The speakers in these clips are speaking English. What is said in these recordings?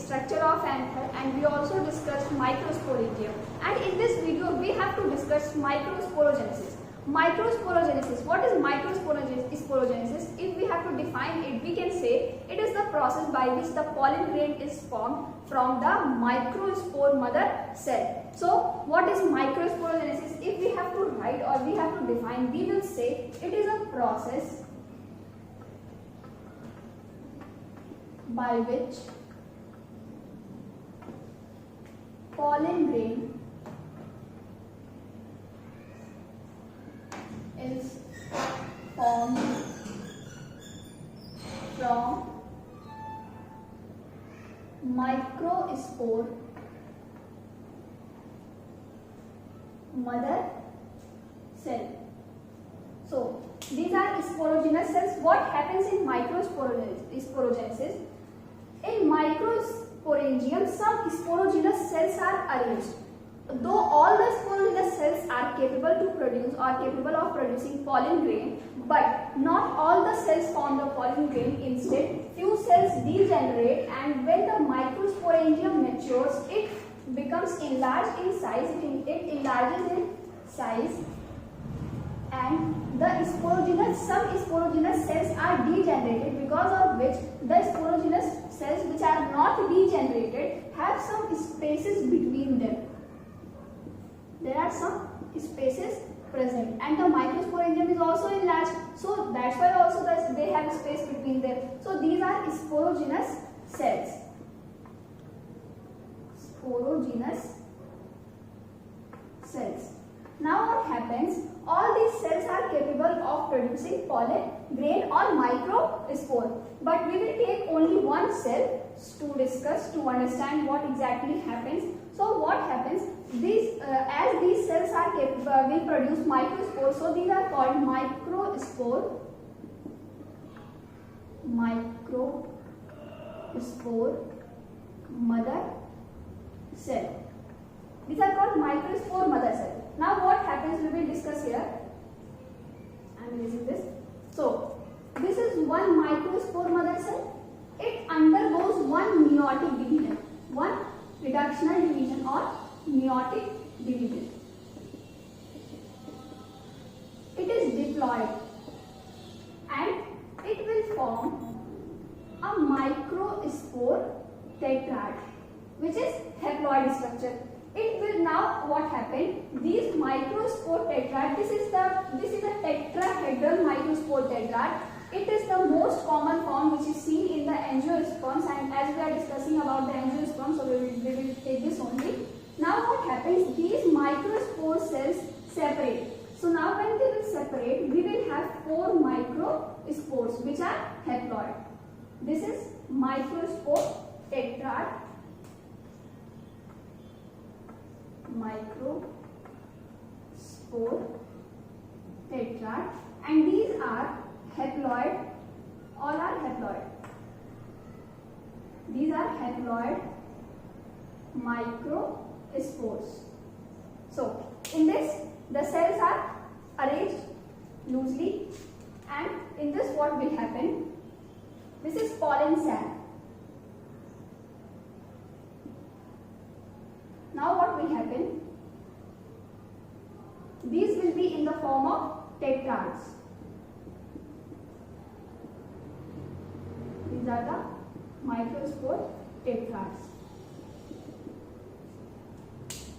structure of anther, and we also discussed microsporidium. And in this video we have to discuss microsporogenesis. Microsporogenesis. What is microsporogenesis? If we have to define it, we can say it is the process by which the pollen grain is formed from the microspore mother cell. So what is microsporogenesis? If we have to write or we have to define, we will say it is a process by which pollen grain is formed from microspore mother cell. So these are sporogenous cells. What happens in microsporogenesis? In microsporangium, some sporogenous cells are arranged. Though all the sporogenous cells are capable to produce or capable of producing pollen grain, but not all the cells form the pollen grain. Instead, few cells degenerate, and when the microsporangium matures, it becomes enlarged in size. It enlarges in size, and some sporogenous cells are degenerated, because of which the sporogenous cells which are not degenerated have some spaces between them. There are some spaces present, and the microsporangium is also enlarged, so that's why also they have space between them. So these are sporogenous cells. Sporogenous cells. Now what happens? All these cells are capable of producing pollen grain or microspore, but we will take only one cell to discuss, to understand what exactly happens. So what happens? As these cells are capable, will produce microspores, so these are called microspore mother cell. These are called microspore mother cell. Now what happens, we will discuss here. I am using this. So this is one microspore mother cell. It undergoes one meiotic division, one reductional division or meiotic division. It is diploid and it will form a microspore tetrad, which is haploid structure. It will now what happened? These microspore tetrad. This is a tetrahedral microspore tetrad. It is the most common form which is seen in the angiosperms, and as we are discussing about the angiosperms, so we will take this only. Now what happens? These microspore cells separate. So now when they will separate, we will have 4 microspores which are haploid. This is microspore tetrad. Microspore tetrad, and these are haploid. All are haploid. These are haploid microspores. So in this, the cells are arranged loosely, and in this what will happen? This is pollen sac. Now what will happen? These will be in the form of tetrads. These are the microspore tetrads.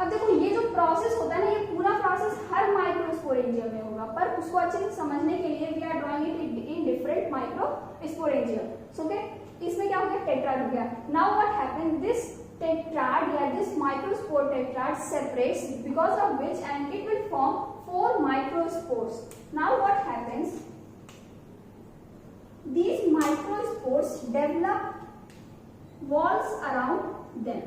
अब देखो ये जो process होता है ना, ये पूरा process हर microsporangium में होगा, पर उसको अच्छे से समझने के लिए we are drawing it in different microsporangium. So okay, इसमें क्या हो गया? टेट्राड हो गया. Now what happens? This tetrad, this microspore tetrad separates, because of which, and it will form 4 microspores. Now what happens? These microspores develop walls around them.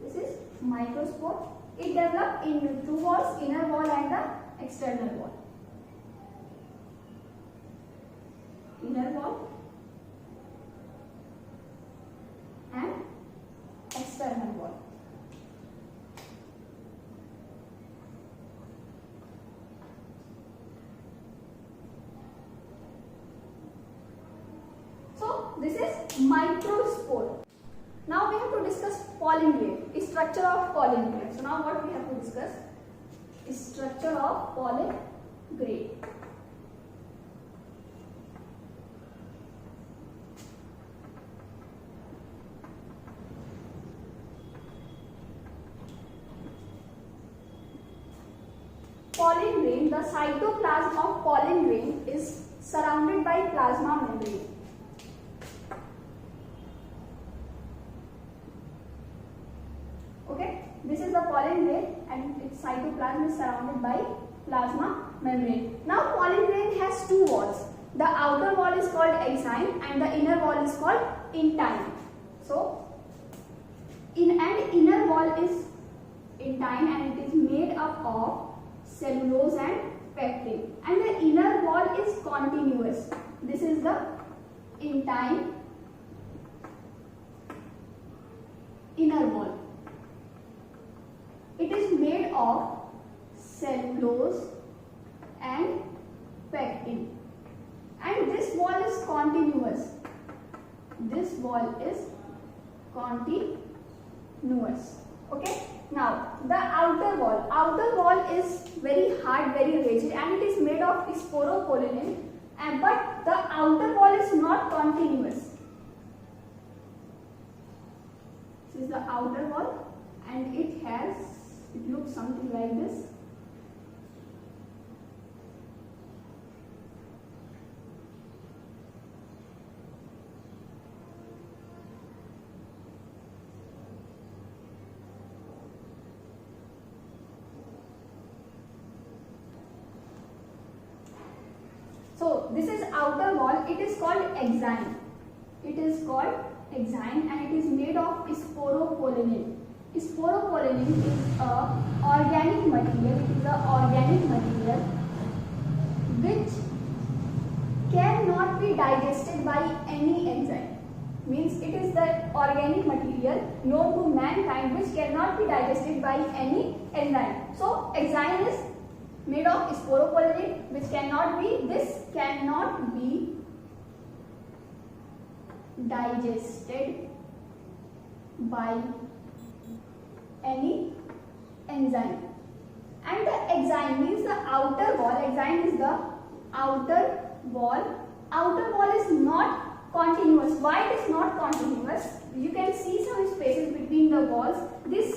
This is microspore. It develops in 2 walls, inner wall and the external wall. Inner wall and external wall. So this is microspore. Now we have to discuss pollen grain, structure of pollen grain. So now what we have to discuss is structure of pollen grain. Pollen grain, the cytoplasm of pollen grain is surrounded by plasma membrane. Okay, this is the pollen grain and its cytoplasm is surrounded by plasma membrane. Now pollen grain has two walls. The outer wall is called exine and the inner wall is called intine. So inner wall is intine and it is made up of cellulose and pectin, and the inner wall is continuous. This is the intine inner wall. It is made of cellulose and pectin, and this wall is continuous. This wall is continuous. Okay. Now the outer wall is very hard, very rigid, and it is made of sporopollenin, but the outer wall is not continuous. This is the outer wall and it looks something like this. So this is outer wall, it is called exine. It is called exine and it is made of sporopollenin. Sporopollenin is a organic material. It is a organic material which cannot be digested by any enzyme. Means it is the organic material known to mankind which cannot be digested by any enzyme. So exine is made of sporopollenin which cannot be digested by any enzyme. And the exine means the outer wall. Exine is the outer wall. Outer wall is not continuous. Why it is not continuous? You can see some spaces between the walls. These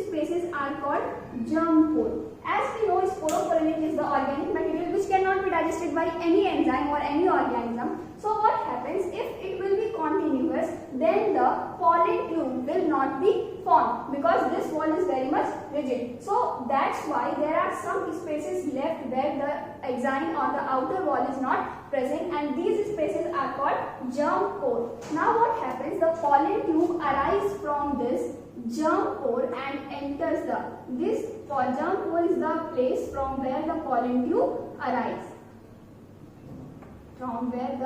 spaces are called germ pore. As we know, sporopollenin is the organic material which cannot be digested by any enzyme or any organism. So what happens, if it will be continuous, then the pollen tube will not be formed because this wall is very much rigid. So that's why there are some spaces left where the exine or the outer wall is not present, and these spaces are called germ pore. Now what happens, the pollen tube arises from this germ pore and enters this germ pore is the place from where the pollen tube arises. And as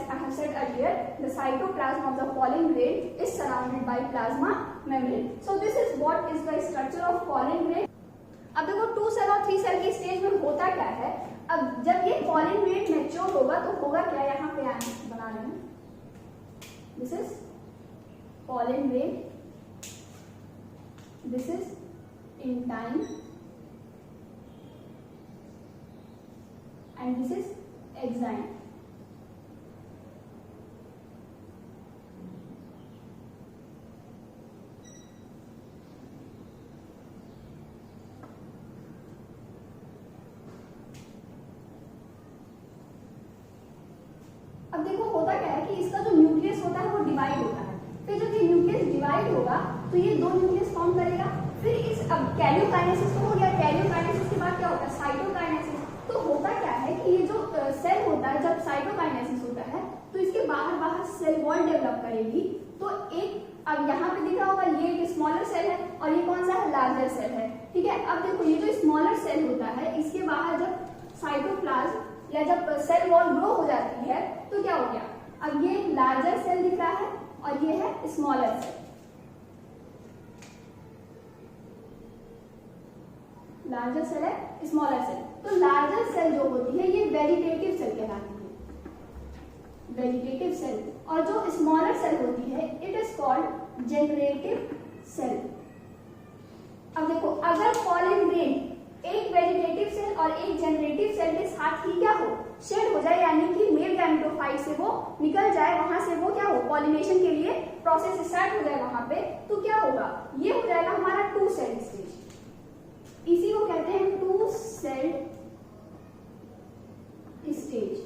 I have said earlier, the cytoplasm of the pollen grain is surrounded by plasma membrane. So this is what is the structure of pollen grain. अब देखो 2 cell और 3 cell की stage में होता क्या है, अब जब ये pollen grain मैच्योर होगा तो होगा क्या, यहाँ पे बना रहे हैं, this is pollen grain, this is intine and this is exine. अब देखो होता क्या है कि इसका जो न्यूक्लियस होता है वो डिवाइड होता है, फिर जब ये न्यूक्लियस डिवाइड होगा तो ये 2 न्यूक्लियस फॉर्म करेगा, फिर इस अब कैरियोकाइनेसिस तो हो गया, कैरियोकाइनेसिस के बाद क्या होता है, साइटोकाइनेसिस। तो होता क्या है कि ये जो सेल होता है, जब साइटोकाइनेसिस होता है तो इसके बाहर सेल वॉल डेवलप करेगी, तो एक अब यहाँ पे दिख रहा होगा ये एक स्मॉलर सेल है और ये कौन सा है, लार्जर सेल है, ठीक है। अब देखो ये जो स्मॉलर सेल होता है इसके बाहर जब साइटोप्लाज्म या जब सेल वॉल ग्रो हो जाती है तो क्या हो गया, अब ये लार्जर सेल दिख रहा है और ये है स्मॉलर सेल, लार्जर सेल है स्मॉलर सेल। तो लार्जर सेल जो होती है ये वेजिटेटिव सेल कहलाती है, वेजिटेटिव सेल, और जो स्मॉलर सेल होती है it is called generative cell. अब देखो, अगर पॉलन ग्रेन एक वेजिटेटिव सेल और एक जनरेटिव सेल के साथ ही क्या हो, शेड हो जाए, यानी कि मेल गैमेटोफाइट से वो निकल जाए, वहां से वो क्या हो, पॉलिनेशन के लिए प्रोसेस स्टार्ट हो जाए वहां पे, तो क्या होगा, ये हो जाएगा हमारा टू सेल स्टेज। इसी को कहते हैं टू सेल स्टेज।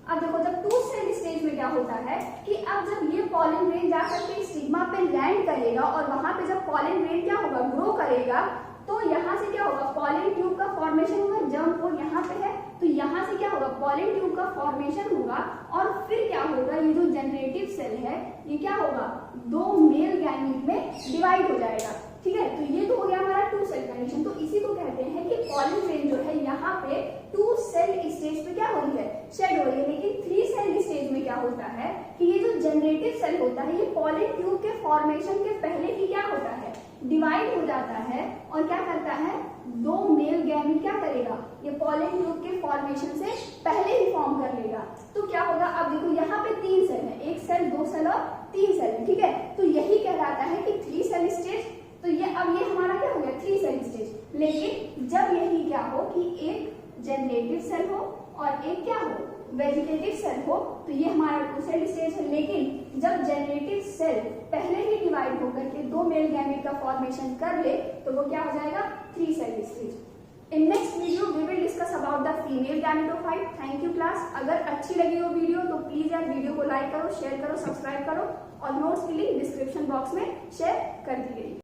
अब देखो, जब टू सेल स्टेज में क्या होता है कि अब जब ये पॉलन ग्रेन जाकर के स्टिग्मा पे लैंड करेगा और वहां पे जब पॉलन ग्रेन क्या होगा, ग्रो करेगा, तो यहाँ से क्या होगा, पॉलन ट्यूब का फॉर्मेशन होगा। जर्म पोल यहाँ पे है, तो यहाँ से क्या होगा, पॉलन ट्यूब का फॉर्मेशन होगा, और फिर क्या होगा, ये जो जनरेटिव सेल है ये क्या होगा, दो मेल गैमीट में डिवाइड हो जाएगा। ठीक है, तो ये तो हो गया हमारा टू सेल कंडीशन। तो इसी को कहते हैं कि पॉलन ग्रेन जो है यहाँ पे टू सेल स्टेज पे क्या हो रही है, शेड हो रही है। लेकिन थ्री सेल स्टेज में क्या होता है कि ये जो जनरेटिव सेल होता है ये पॉलन ट्यूब के फॉर्मेशन के पहले ही क्या होता है, डिवाइड हो जाता है, और क्या करता है, दो मेल गैमीट क्या करेगा, ये पॉलन ट्यूब के फॉर्मेशन से पहले ही फॉर्म कर लेगा। तो क्या होगा, अब देखो यहाँ पे तीन सेल है, एक सेल, दो सेल और तीन सेल है। ठीक है, तो यही कहलाता है कि थ्री सेल स्टेज। तो ये अब ये हमारा क्या हो गया, थ्री सेल स्टेज। लेकिन जब यही क्या हो कि एक जनरेटिव सेल हो और एक क्या हो, वेजिटेटिव सेल हो, तो ये हमारा टू सेल स्टेज है। लेकिन जब जनरेटिव सेल पहले ही डिवाइड होकर के दो मेल गैमेट का फॉर्मेशन कर ले, तो वो क्या हो जाएगा, three cell stage. In next video we will discuss about the female gametophyte. Thank you class. अगर अच्छी लगी हो वीडियो तो प्लीज यार वीडियो को लाइक करो, शेयर करो, सब्सक्राइब करो, और नोट्स की लिंक डिस्क्रिप्शन बॉक्स में शेयर कर दी गई।